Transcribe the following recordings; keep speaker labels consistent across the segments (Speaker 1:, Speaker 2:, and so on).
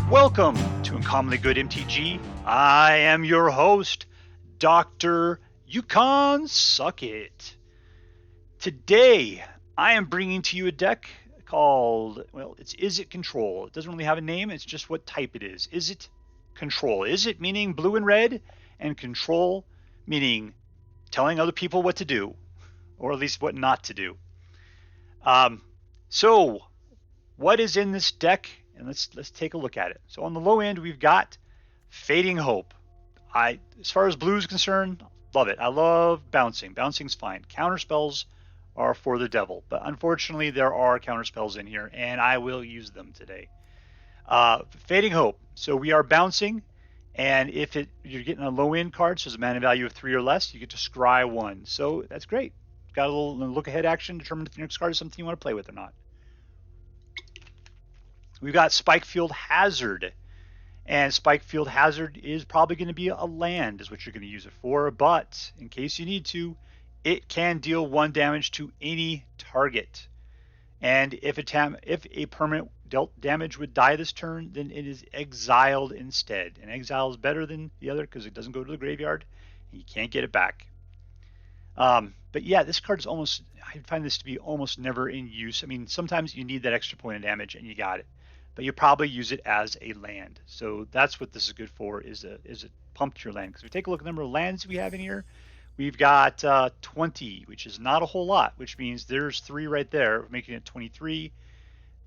Speaker 1: Welcome to Uncommonly Good MTG. I am your host, Dr. Yukon Suck It. Today, I am bringing to you a deck called, well, it's Izzet Control. It doesn't really have a name, it's just what type it is. Izzet Control. Izzet meaning blue and red, and Control meaning telling other people what to do, or at least what not to do. So, what is in this deck? And let's take a look at it. So on the low end, we've got Fading Hope. As far as blue is concerned, love it. I love bouncing. Bouncing's fine. Counter spells are for the devil, but unfortunately there are counter spells in here, and I will use them today. Fading Hope. So we are bouncing, and if you're getting a low end card, so it's a mana value of 3 or less, you get to scry 1. So that's great. Got a little look ahead action, determine if the next card is something you want to play with or not. We've got Spikefield Hazard, and Spikefield Hazard is probably going to be a land is what you're going to use it for, but in case you need to, it can deal 1 damage to any target. And if a permanent dealt damage would die this turn, then it is exiled instead. And exile is better than the other because it doesn't go to the graveyard, and you can't get it back. But yeah, this card is I find this to be almost never in use. I mean, sometimes you need that extra point of damage, and you got it. But you probably use it as a land. So that's what this is good for, is a pump to your land. Because if we take a look at the number of lands we have in here, we've got 20, which is not a whole lot, which means there's 3 right there, making it 23.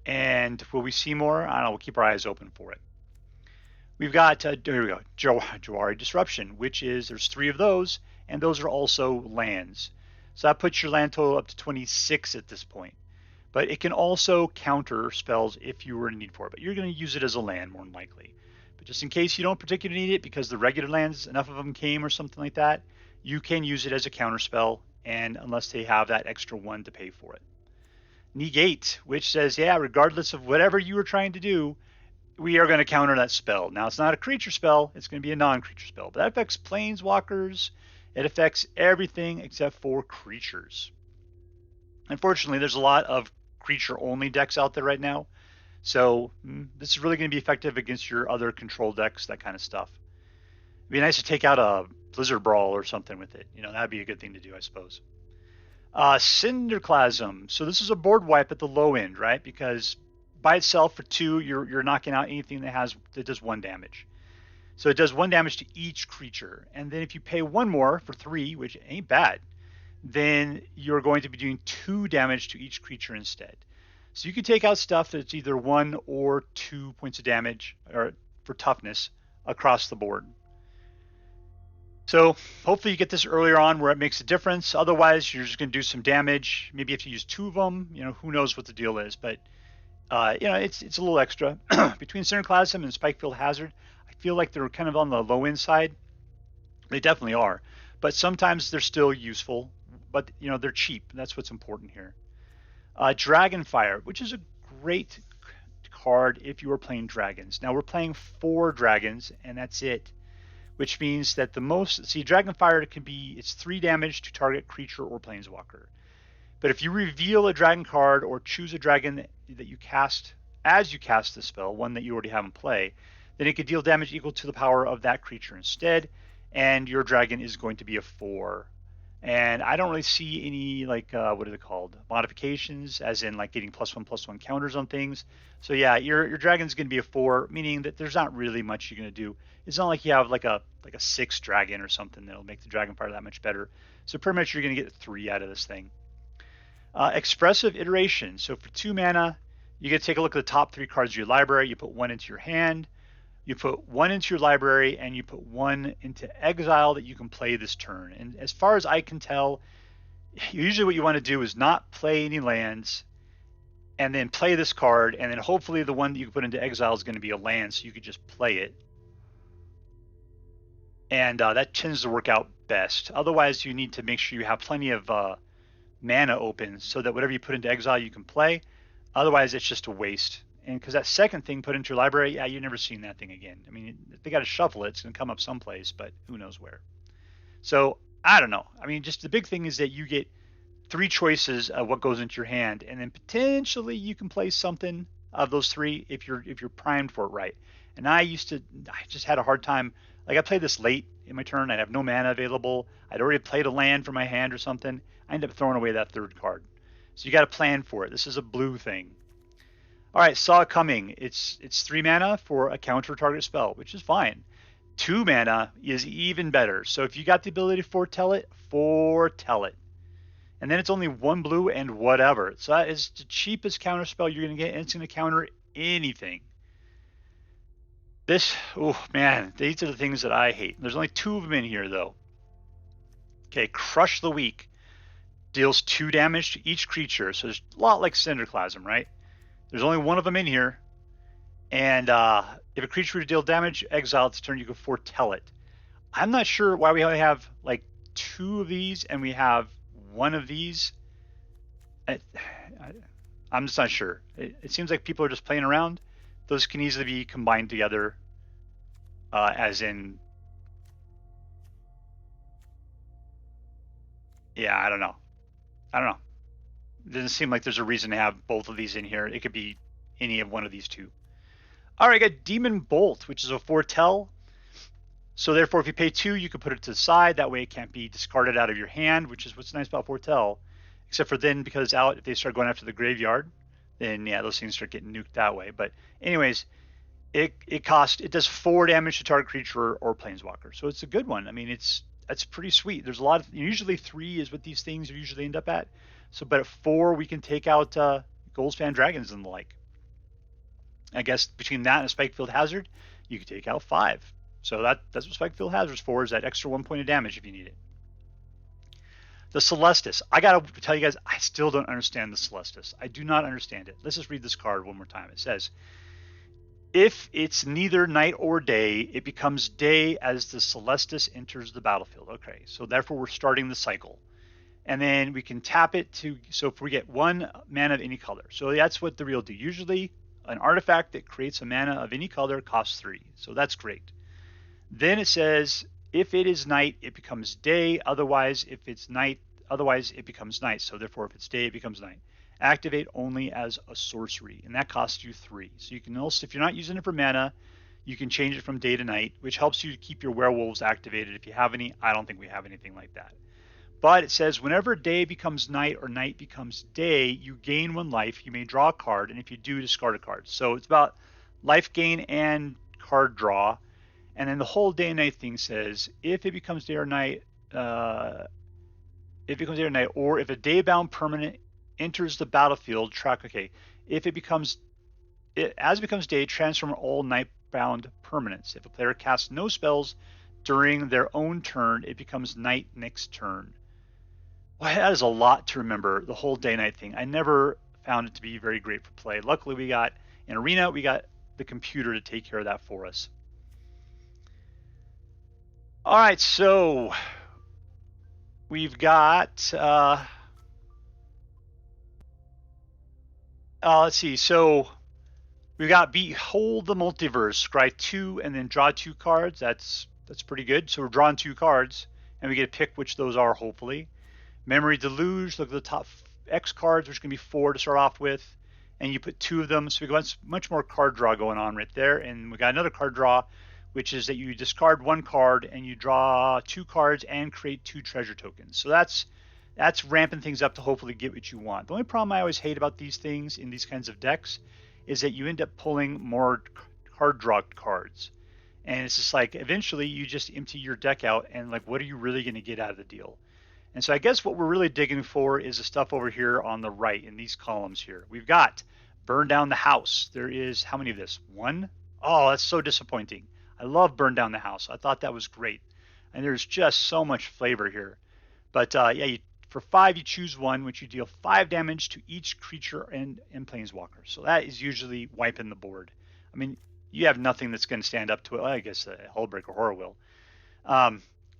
Speaker 1: And will we see more? I don't know, we'll keep our eyes open for it. We've got, there we go, Jwari Disruption, which is, there's 3 of those, and those are also lands. So that puts your land total up to 26 at this point. But it can also counter spells if you were in need for it. But you're going to use it as a land more than likely. But just in case you don't particularly need it because the regular lands, enough of them came or something like that, you can use it as a counter spell, and unless they have that extra 1 to pay for it. Negate, which says, yeah, regardless of whatever you were trying to do, we are going to counter that spell. Now, it's not a creature spell. It's going to be a non-creature spell. But that affects planeswalkers. It affects everything except for creatures. Unfortunately, there's a lot of creature-only decks out there right now. So this is really going to be effective against your other control decks, that kind of stuff. It'd be nice to take out a Blizzard Brawl or something with it. You know, that'd be a good thing to do, I suppose. Cinderclasm. So this is a board wipe at the low end, right? Because by itself for 2, you're knocking out anything that does 1 damage. So it does 1 damage to each creature. And then if you pay 1 more for 3, which ain't bad, then you're going to be doing 2 damage to each creature instead. So you can take out stuff that's either 1 or 2 points of damage or for toughness across the board. So hopefully you get this earlier on where it makes a difference. Otherwise, you're just going to do some damage. Maybe you have to use 2 of them. You know, who knows what the deal is. But, you know, it's a little extra. Between Cinderclasm and Spikefield Hazard, I feel like they're kind of on the low end side. They definitely are. But sometimes they're still useful. But, you know, they're cheap. That's what's important here. Dragonfire, which is a great card if you are playing dragons. Now, we're playing 4 dragons, and that's it. Which means that Dragonfire it's 3 damage to target creature or planeswalker. But if you reveal a dragon card or choose a dragon that you cast as you cast the spell, one that you already have in play, then it could deal damage equal to the power of that creature instead, and your dragon is going to be a 4. And I don't really see any, like, what are they called? Modifications, as in, like, getting +1/+1 counters on things. So, yeah, your dragon's going to be a 4, meaning that there's not really much you're going to do. It's not like you have, like a 6 dragon or something that'll make the Dragonfire that much better. So, pretty much you're going to get 3 out of this thing. Expressive Iteration. So, for 2 mana, you get to take a look at the top 3 cards of your library. You put 1 into your hand. You put 1 into your library, and you put 1 into exile that you can play this turn. And as far as I can tell, usually what you want to do is not play any lands, and then play this card, and then hopefully the one that you can put into exile is going to be a land, so you could just play it. And that tends to work out best. Otherwise, you need to make sure you have plenty of mana open, so that whatever you put into exile you can play. Otherwise, it's just a waste. And because that second thing put into your library, yeah, you've never seen that thing again. I mean, if they got to shuffle it, it's going to come up someplace, but who knows where. So, I don't know. I mean, just the big thing is that you get 3 choices of what goes into your hand, and then potentially you can play something of those 3 if you're primed for it right. And I just had a hard time. Like I played this late in my turn. I'd have no mana available. I'd already played a land for my hand or something. I ended up throwing away that third card. So you got to plan for it. This is a blue thing. All right, saw it coming. It's 3 mana for a counter target spell, which is fine. 2 mana is even better. So if you got the ability to foretell it, foretell it. And then it's only 1 blue and whatever. So that is the cheapest counter spell you're going to get, and it's going to counter anything. This, oh man, these are the things that I hate. There's only 2 of them in here though. Okay, Crush the Weak. Deals 2 damage to each creature. So there's a lot like Cinderclasm, right? There's only 1 of them in here. And if a creature were to deal damage, exile its turn, you can foretell it. I'm not sure why we only have like 2 of these and we have 1 of these. I'm just not sure. It seems like people are just playing around. Those can easily be combined together, as in, yeah, I don't know. It doesn't seem like there's a reason to have both of these in here. It could be any of one of these 2. All right, I got Demon Bolt, which is a foretell. So therefore, if you pay 2, you can put it to the side. That way it can't be discarded out of your hand, which is what's nice about foretell. Except for then, because it's out, if they start going after the graveyard, then yeah, those things start getting nuked that way. But anyways, it does 4 damage to target creature or planeswalker. So it's a good one. I mean, that's pretty sweet. There's a lot of, usually 3 is what these things usually end up at. So, but at 4, we can take out Goldspan Dragons and the like. I guess between that and a Spikefield Hazard, you could take out 5. So that's what Spikefield Hazard's for, is that extra 1 point of damage if you need it. The Celestus. I gotta tell you guys, I still don't understand the Celestus. I do not understand it. Let's just read this card one more time. It says, if it's neither night or day, it becomes day as the Celestus enters the battlefield. Okay, so therefore we're starting the cycle. And then we can tap it to, so if we get 1 mana of any color. So that's what the real do. Usually an artifact that creates a mana of any color costs 3. So that's great. Then it says, if it is night, it becomes day. Otherwise, if it's night, it becomes night. So therefore, if it's day, it becomes night. Activate only as a sorcery, and that costs you 3. So you can also, if you're not using it for mana, you can change it from day to night, which helps you to keep your werewolves activated if you have any. I don't think we have anything like that. But it says whenever day becomes night or night becomes day, you gain 1 life. You may draw a card, and if you do, discard a card. So it's about life gain and card draw. And then the whole day and night thing says, if it becomes day or night, or if a day-bound permanent enters the battlefield, track, okay, as it becomes day, transform all night-bound permanents. If a player casts no spells during their own turn, it becomes night next turn. Well, that is a lot to remember, the whole day-night thing. I never found it to be very great for play. Luckily, we got, in Arena, we got the computer to take care of that for us. All right, so we've got, let's see, so we've got Behold the Multiverse, scry 2 and then draw 2 cards. That's pretty good. So we're drawing 2 cards, and we get to pick which those are, hopefully. Memory Deluge, look at the top X cards, which can be 4 to start off with, and you put 2 of them, so we got much more card draw going on right there. And we got another card draw, which is that you discard 1 card and you draw 2 cards and create 2 treasure tokens. So that's ramping things up to hopefully get what you want. The only problem I always hate about these things in these kinds of decks is that you end up pulling more card draw cards. And it's just like, eventually you just empty your deck out, and like, what are you really going to get out of the deal? And so I guess what we're really digging for is the stuff over here on the right in these columns here. We've got Burn Down the House. There is, how many of this? 1? Oh, that's so disappointing. I love Burn Down the House. I thought that was great. And there's just so much flavor here. But yeah, for 5, you choose 1, which you deal 5 damage to each creature and planeswalker. So that is usually wiping the board. I mean, you have nothing that's going to stand up to it. Well, I guess Hullbreaker Horror will.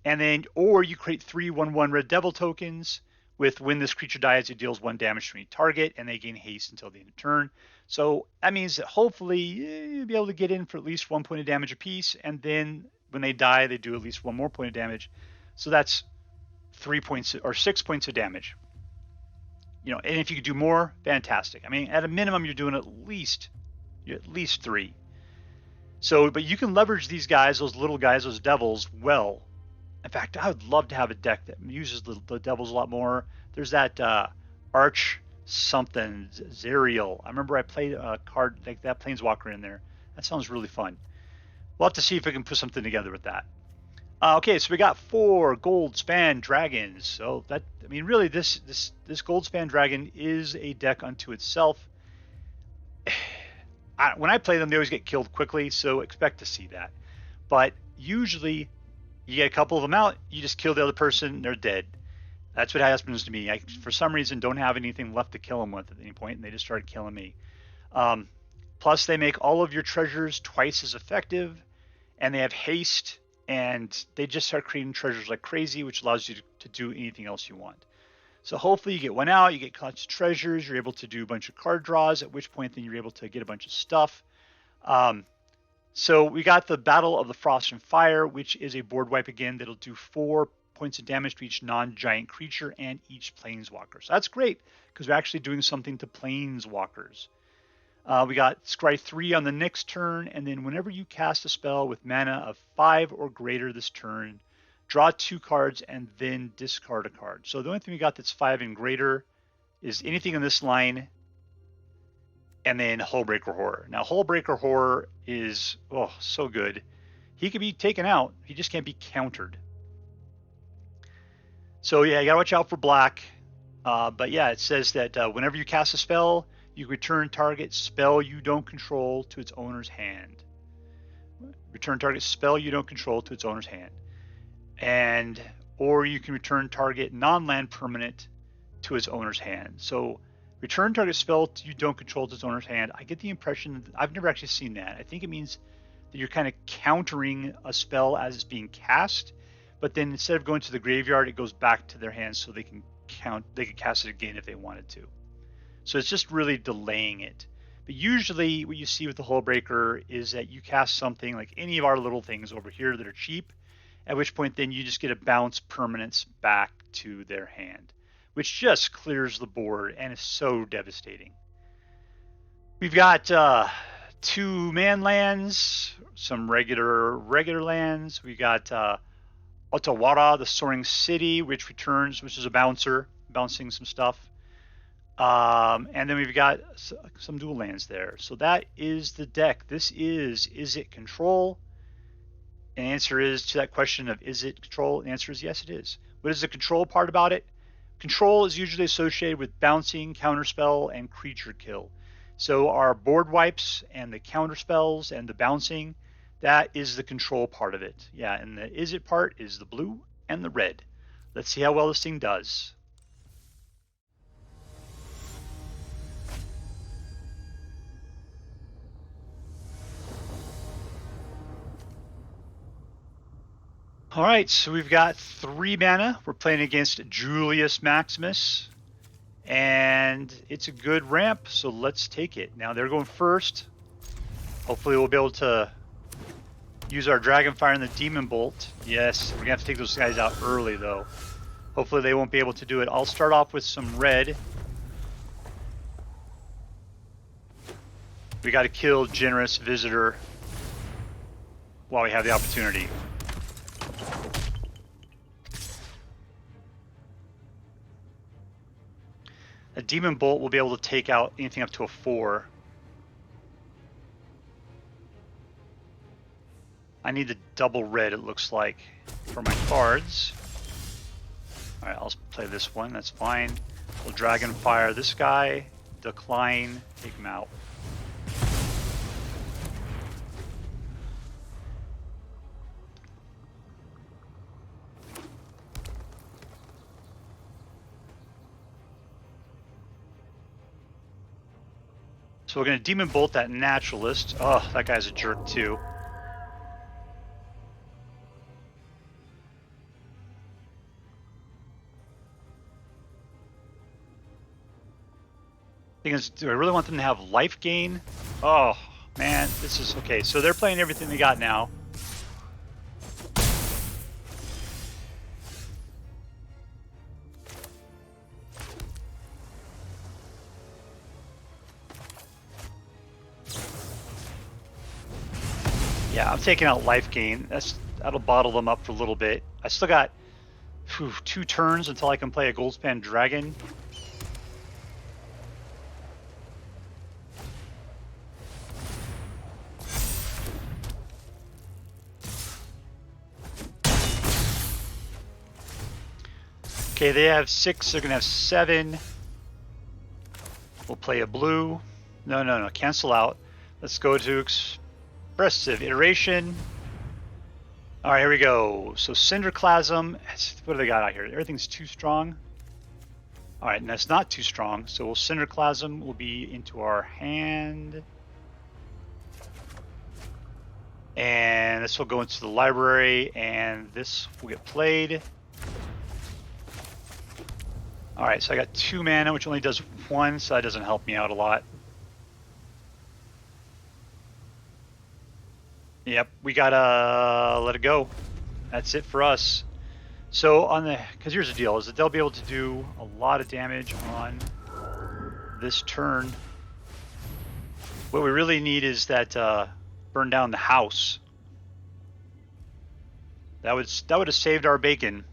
Speaker 1: And then, or you create 3 1/1 Red Devil tokens with when this creature dies, it deals 1 damage to any target, and they gain haste until the end of turn. So that means that hopefully you'll be able to get in for at least 1 point of damage apiece, and then when they die, they do at least 1 more point of damage. So that's 3 points or 6 points of damage. You know, and if you could do more, fantastic. I mean, at a minimum, you're doing at least 3. So, but you can leverage these guys, those little guys, those devils, well. In fact, I would love to have a deck that uses the devils a lot more. There's that Arch something, Zerial. I remember I played a card like that Planeswalker in there. That sounds really fun. We'll have to see if we can put something together with that. Okay, so we got 4 Goldspan Dragons. So that, I mean, really, this Goldspan Dragon is a deck unto itself. When I play them, they always get killed quickly, so expect to see that. But usually, you get a couple of them out, you just kill the other person, they're dead. That's what happens to me. I, for some reason, don't have anything left to kill them with at any point, and they just started killing me. Plus, they make all of your treasures twice as effective, and they have haste, and they just start creating treasures like crazy, which allows you to do anything else you want. So hopefully you get one out, you get lots of treasures, you're able to do a bunch of card draws, at which point then you're able to get a bunch of stuff. So we got the Battle of the Frost and Fire, which is a board wipe again that'll do 4 points of damage to each non-giant creature and each planeswalker. So that's great because we're actually doing something to planeswalkers. We got Scry 3 on the next turn, and then whenever you cast a spell with mana of 5 or greater this turn, draw 2 cards and then discard a card. So the only thing we got that's 5 and greater is anything in this line, and then Hullbreaker Horror. Now, Hullbreaker Horror is, oh, so good. He can be taken out. He just can't be countered. So, yeah, you got to watch out for black. But, yeah, it says that whenever you cast a spell, you return target spell you don't control to its owner's hand. Return target spell you don't control to its owner's hand. Or you can return target non-land permanent to its owner's hand. So return target spell you don't control to its owner's hand. I get the impression, I've never actually seen that. I think it means that you're kind of countering a spell as it's being cast, but then instead of going to the graveyard, it goes back to their hands so they can cast it again if they wanted to. So it's just really delaying it. But usually what you see with the Hullbreaker is that you cast something like any of our little things over here that are cheap, at which point then you just get a bounce permanence back to their hand, which just clears the board and is so devastating. We've got 2 man lands, some regular lands. We got Otawara, the Soaring City, which returns, which is a bouncer, bouncing some stuff. And then we've got some dual lands there. So that is the deck. This is Izzet Control. And the answer is to that question of is it control? The answer is yes, it is. What is the control part about it? Control is usually associated with bouncing, counterspell, and creature kill. So our board wipes and the counterspells and the bouncing, that is the control part of it. Yeah, and the is it part is the blue and the red. Let's see how well this thing does. All right, so we've got 3 mana. We're playing against Julius Maximus, and it's a good ramp, so let's take it. Now they're going first. Hopefully we'll be able to use our Dragonfire and the Demon Bolt. Yes, we're gonna have to take those guys out early though. Hopefully they won't be able to do it. I'll start off with some red. We got to kill Generous Visitor while we have the opportunity. A Demon Bolt will be able to take out anything up to a 4. I need the double red, it looks like, for my cards. Alright, I'll play this one, that's fine. We'll Dragonfire this guy, decline, take him out. So we're going to Demon Bolt that Naturalist. Oh, that guy's a jerk too. Thing is, do I really want them to have life gain? Oh, man, this is okay. So they're playing everything they got now. Yeah, I'm taking out life gain. That'll bottle them up for a little bit. I still got 2 turns until I can play a Goldspan Dragon. Okay, they have 6, they're gonna have 7. We'll play a blue. No, cancel out. Let's go to Expressive Iteration. All right, here we go. So Cinderclasm, what do they got out here? Everything's too strong. All right, and that's not too strong. So Cinderclasm will be into our hand. And this will go into the library, and this will get played. All right, so I got 2 mana, which only does 1, so that doesn't help me out a lot. Yep, we gotta let it go. That's it for us. So because here's the deal, is that they'll be able to do a lot of damage on this turn. What we really need is that burn down the house. That would have saved our bacon.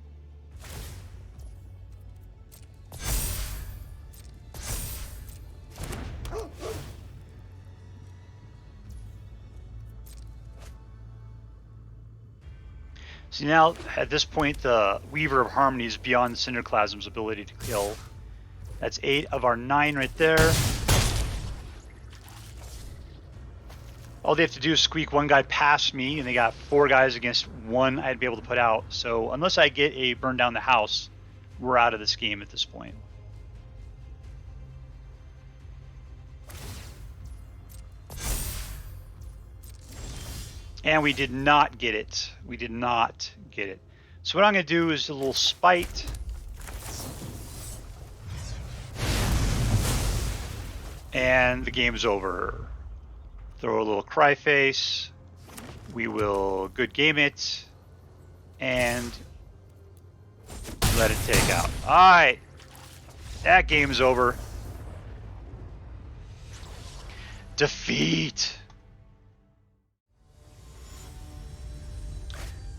Speaker 1: See, now, at this point, the Weaver of Harmony is beyond Cinderclasm's ability to kill. That's 8 of our 9 right there. All they have to do is squeak 1 guy past me, and they got 4 guys against 1 I'd be able to put out. So unless I get a burn down the house, we're out of this game at this point. And we did not get it. We did not get it. So what I'm going to do is a little spite. And the game's over. Throw a little cry face. We will good game it. And let it take out. Alright. That game's over. Defeat.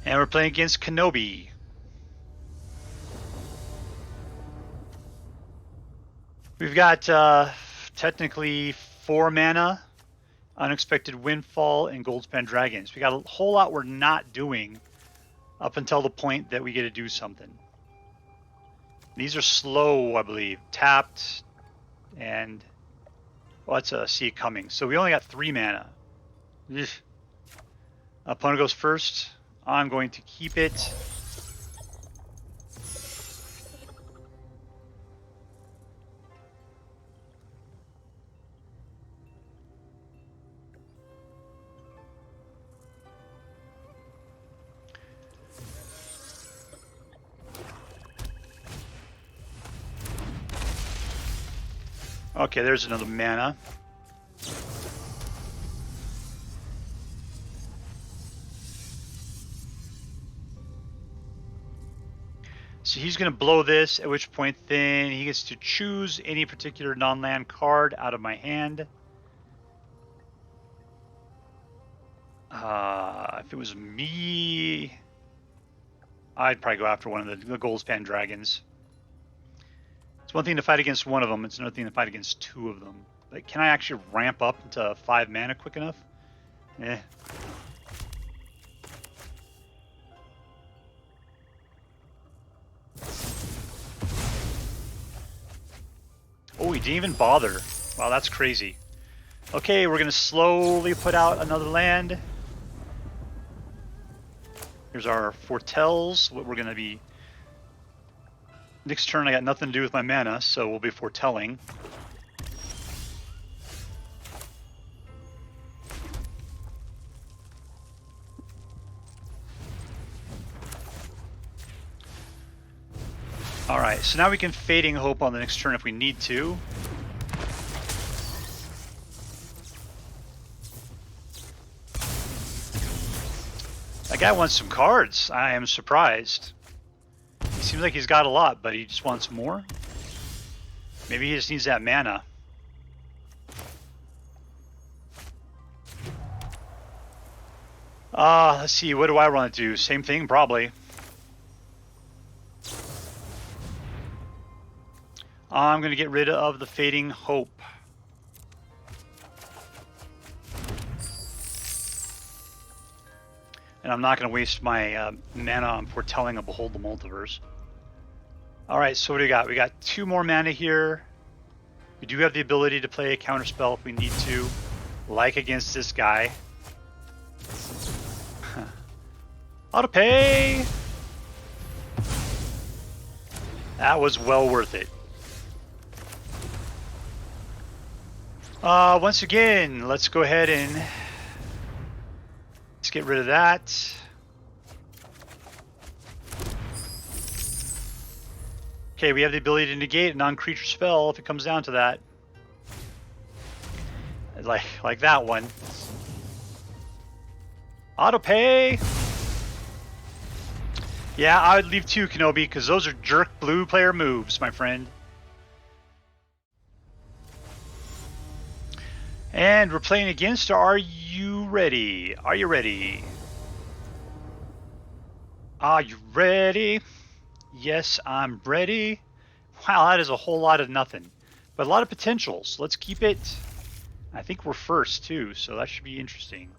Speaker 1: And we're playing against Kenobi. We've got technically 4 mana, Unexpected Windfall, and Goldspan Dragons. We got a whole lot we're not doing up until the point that we get to do something. These are slow, I believe. Tapped, and well, let's see it coming. So we only got 3 mana. Ugh. Opponent goes first. I'm going to keep it. Okay, there's another mana. So he's going to blow this, at which point then he gets to choose any particular non-land card out of my hand. If it was me, I'd probably go after one of the Goldspan Dragons. It's one thing to fight against one of them, it's another thing to fight against 2 of them. Like, can I actually ramp up into 5 mana quick enough? Eh. Oh, he didn't even bother. Wow, that's crazy. Okay, we're going to slowly put out another land. Here's our foretells, what we're going to be... Next turn I got nothing to do with my mana, so we'll be foretelling. Alright, so now we can Fading Hope on the next turn if we need to. That guy wants some cards. I am surprised. He seems like he's got a lot, but he just wants more. Maybe he just needs that mana. Let's see, what do I want to do? Same thing, probably. I'm going to get rid of the Fading Hope. And I'm not going to waste my mana on foretelling a Behold the Multiverse. Alright, so what do we got? We got 2 more mana here. We do have the ability to play a counterspell if we need to, like against this guy. Auto pay! That was well worth it. Once again, let's go ahead and let's get rid of that. Okay, we have the ability to negate a non-creature spell if it comes down to that. Like that one. Auto pay! Yeah, I would leave 2, Kenobi, because those are jerk blue player moves, my friend. And we're playing against Are You Ready? Are you ready? Are you ready? Yes, I'm ready. Wow, that is a whole lot of nothing. But a lot of potentials. Let's keep it. I think we're first too, so that should be interesting.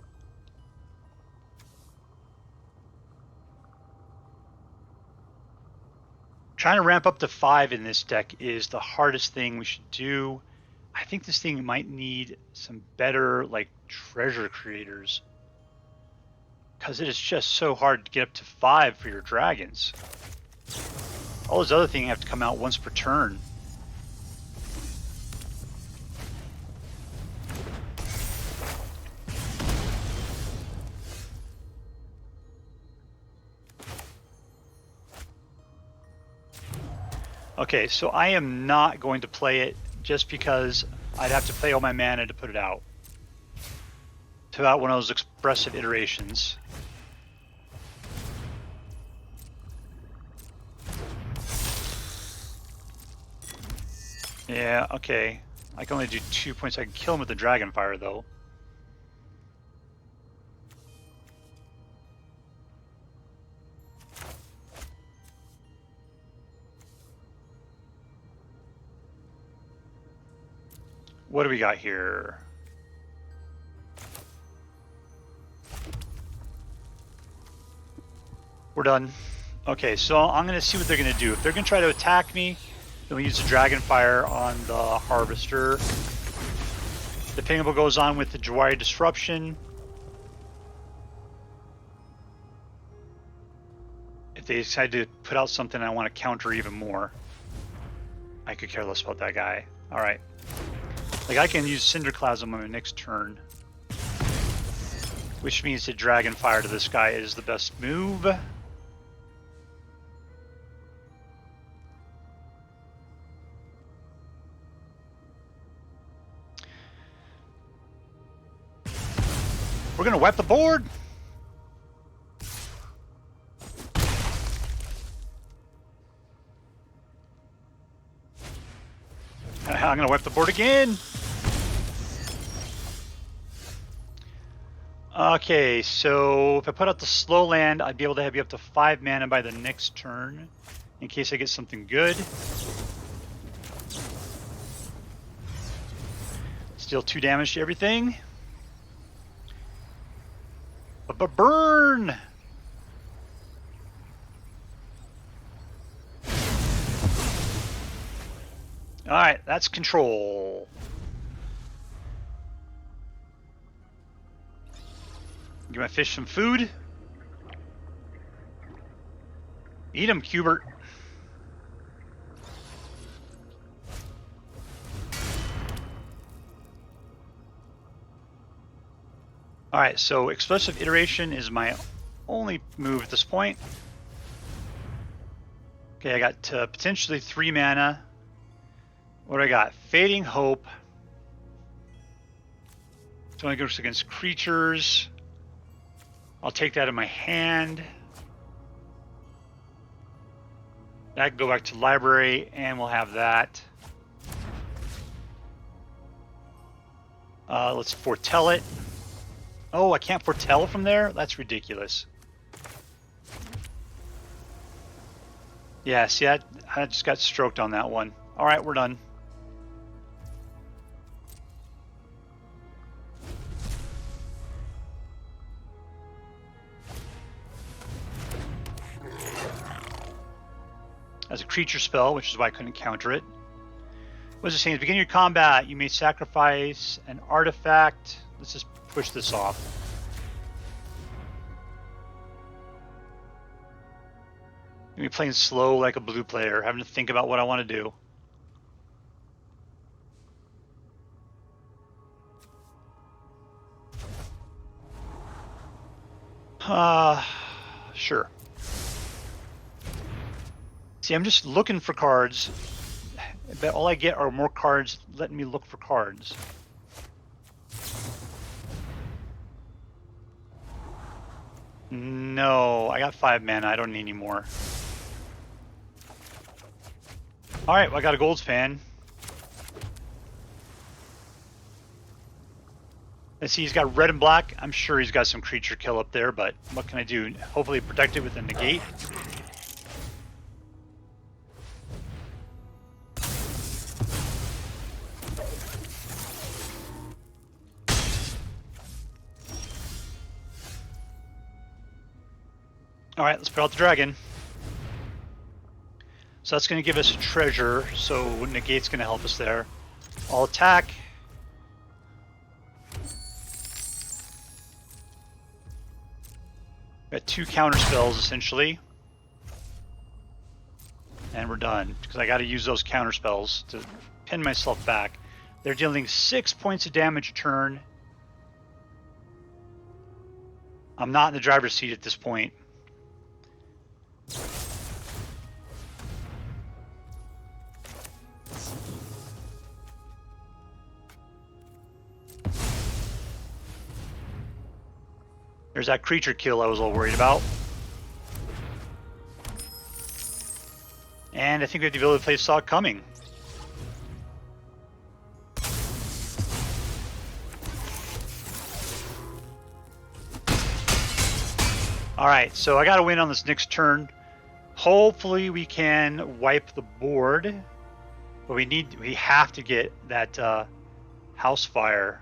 Speaker 1: Trying to ramp up to 5 in this deck is the hardest thing we should do. I think this thing might need some better, like, treasure creators. Because it is just so hard to get up to 5 for your dragons. All those other things have to come out once per turn. Okay, so I am not going to play it just because I'd have to play all my mana to put it out. To out one of those expressive iterations. Yeah, okay. I can only do 2 points. I can kill him with the Dragonfire, though. What do we got here? We're done. Okay, so I'm going to see what they're going to do. If they're going to try to attack me, then we use the Dragonfire on the Harvester. The Pingable goes on with the Jwari Disruption. If they decide to put out something I want to counter even more, I could care less about that guy. Alright. Like, I can use Cinderclasm on my next turn. Which means that Dragonfire to this guy is the best move. We're gonna wipe the board! I'm gonna wipe the board again! Okay, so if I put out the slow land, I'd be able to have you up to 5 mana by the next turn, in case I get something good. Still 2 damage to everything. But burn! Alright, that's control. Give my fish some food. Eat 'em, Cubert. Alright, so Expressive Iteration is my only move at this point. Okay, I got potentially 3 mana. What do I got? Fading Hope. It only goes against creatures. I'll take that in my hand. That can go back to library, and we'll have that. Let's foretell it. Oh, I can't foretell from there? That's ridiculous. Yeah, see, I just got stroked on that one. All right, we're done. As a creature spell, which is why I couldn't counter it. What is it saying? At the beginning of your combat, you may sacrifice an artifact. Let's just push this off. I'm gonna be playing slow like a blue player, having to think about what I want to do. Sure. See, I'm just looking for cards, but all I get are more cards letting me look for cards. No, I got 5 mana. I don't need any more. All right, well, I got a Goldspan. Let's see, he's got red and black. I'm sure he's got some creature kill up there, but what can I do? Hopefully protect it with a negate. All right, let's put out the dragon. So that's going to give us a treasure, so negate's going to help us there. I'll attack. Got 2 counter spells essentially. And we're done, because I got to use those counter spells to pin myself back. They're dealing 6 points of damage a turn. I'm not in the driver's seat at this point. There's that creature kill I was all worried about. And I think we have the ability to play Saw Coming. Alright, so I gotta win on this next turn. Hopefully we can wipe the board. But we have to get that house fire.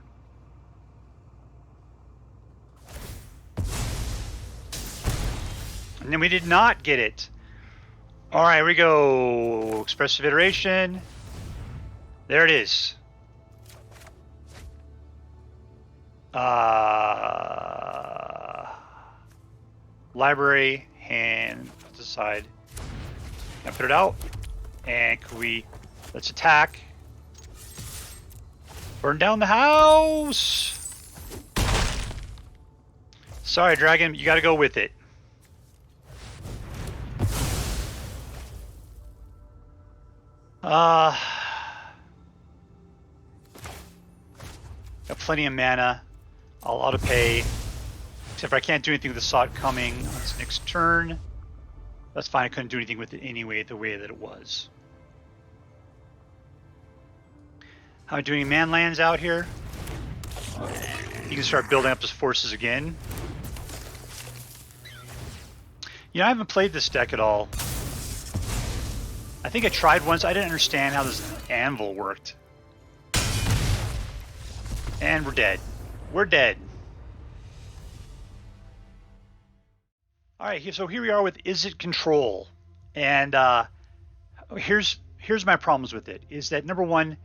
Speaker 1: And then we did not get it. All right, here we go. Expressive Iteration. There it is. Library, hand, put this aside. Can I put it out? And can we, let's attack. Burn down the house. Sorry, Dragon, you gotta go with it. Got plenty of mana. I'll auto-pay. Except for I can't do anything with the Saw Coming on this next turn. That's fine, I couldn't do anything with it anyway, the way that it was. How am I doing man lands out here? You can start building up his forces again. You know, I haven't played this deck at all. I think I tried once. I didn't understand how this anvil worked. And we're dead. We're dead. Alright, so here we are with Izzet Control. And here's my problems with it. Is that number one,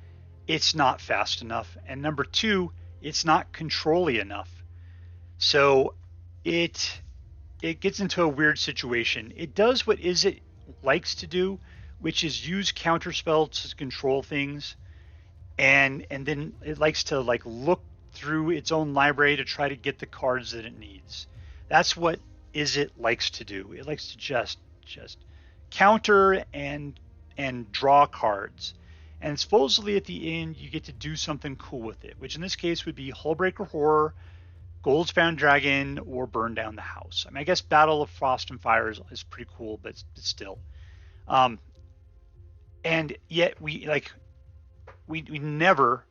Speaker 1: it's not fast enough. And number two, it's not control-y enough. So it gets into a weird situation. It does what Izzet likes to do, which is use counter spells to control things, and then it likes to like look through its own library to try to get the cards that it needs. That's what Izzet likes to do. It likes to just counter and draw cards. And supposedly at the end you get to do something cool with it, which in this case would be Hullbreaker Horror, Goldspan Dragon, or Burn Down the House. I mean, I guess Battle of Frost and Fire is pretty cool, but still. And yet we never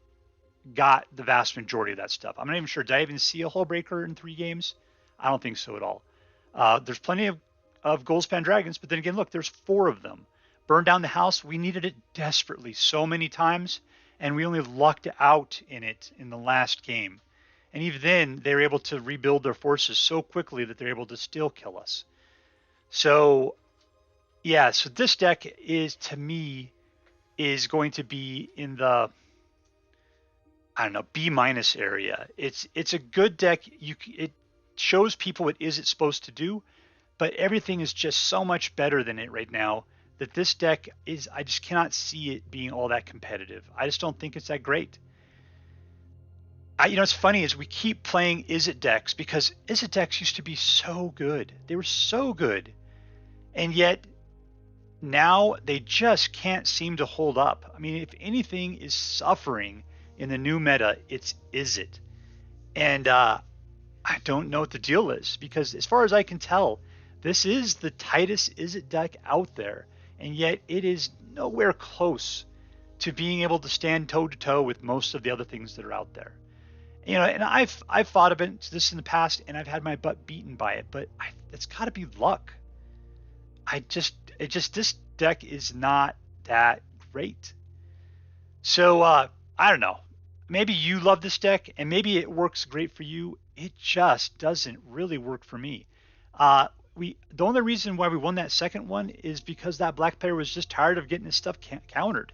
Speaker 1: got the vast majority of that stuff. I'm not even sure. Did I even see a Hullbreaker in 3 games? I don't think so at all. There's plenty of Goldspan Dragons, but then again, look, there's 4 of them. Burn down the house. We needed it desperately so many times, and we only lucked out in it in the last game. And even then, they were able to rebuild their forces so quickly that they're able to still kill us. So, yeah, so this deck is, to me, is going to be in the, I don't know, B- area. It's a good deck. It shows people what is it supposed to do, but everything is just so much better than it right now that this deck is, I just cannot see it being all that competitive. I just don't think it's that great. It's funny is we keep playing Izzet decks because Izzet decks used to be so good. They were so good. And yet now they just can't seem to hold up. I mean, if anything is suffering in the new meta, it's Izzet. And I don't know what the deal is because as far as I can tell, this is the tightest Izzet deck out there. And yet it is nowhere close to being able to stand toe to toe with most of the other things that are out there. And I've thought of this in the past, and I've had my butt beaten by it. But it's got to be luck. This deck is not that great. So I don't know. Maybe you love this deck, and maybe it works great for you. It just doesn't really work for me. The only reason why we won that second one is because that black player was just tired of getting his stuff countered.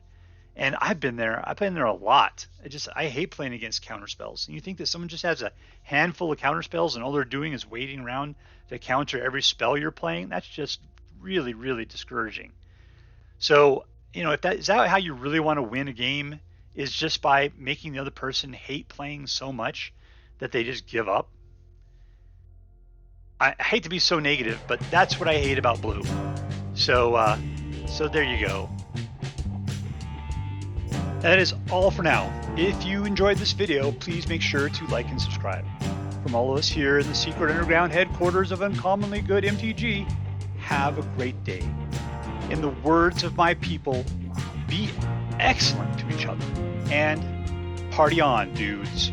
Speaker 1: And I've been there a lot. I hate playing against counter spells. And you think that someone just has a handful of counter spells and all they're doing is waiting around to counter every spell you're playing? That's just really, really discouraging. So, if is that how you really want to win a game, is just by making the other person hate playing so much that they just give up? I hate to be so negative, but that's what I hate about blue. So there you go. That is all for now. If you enjoyed this video, please make sure to like and subscribe. From all of us here in the secret underground headquarters of Uncommonly Good MTG, have a great day. In the words of my people, be excellent to each other. And party on, dudes.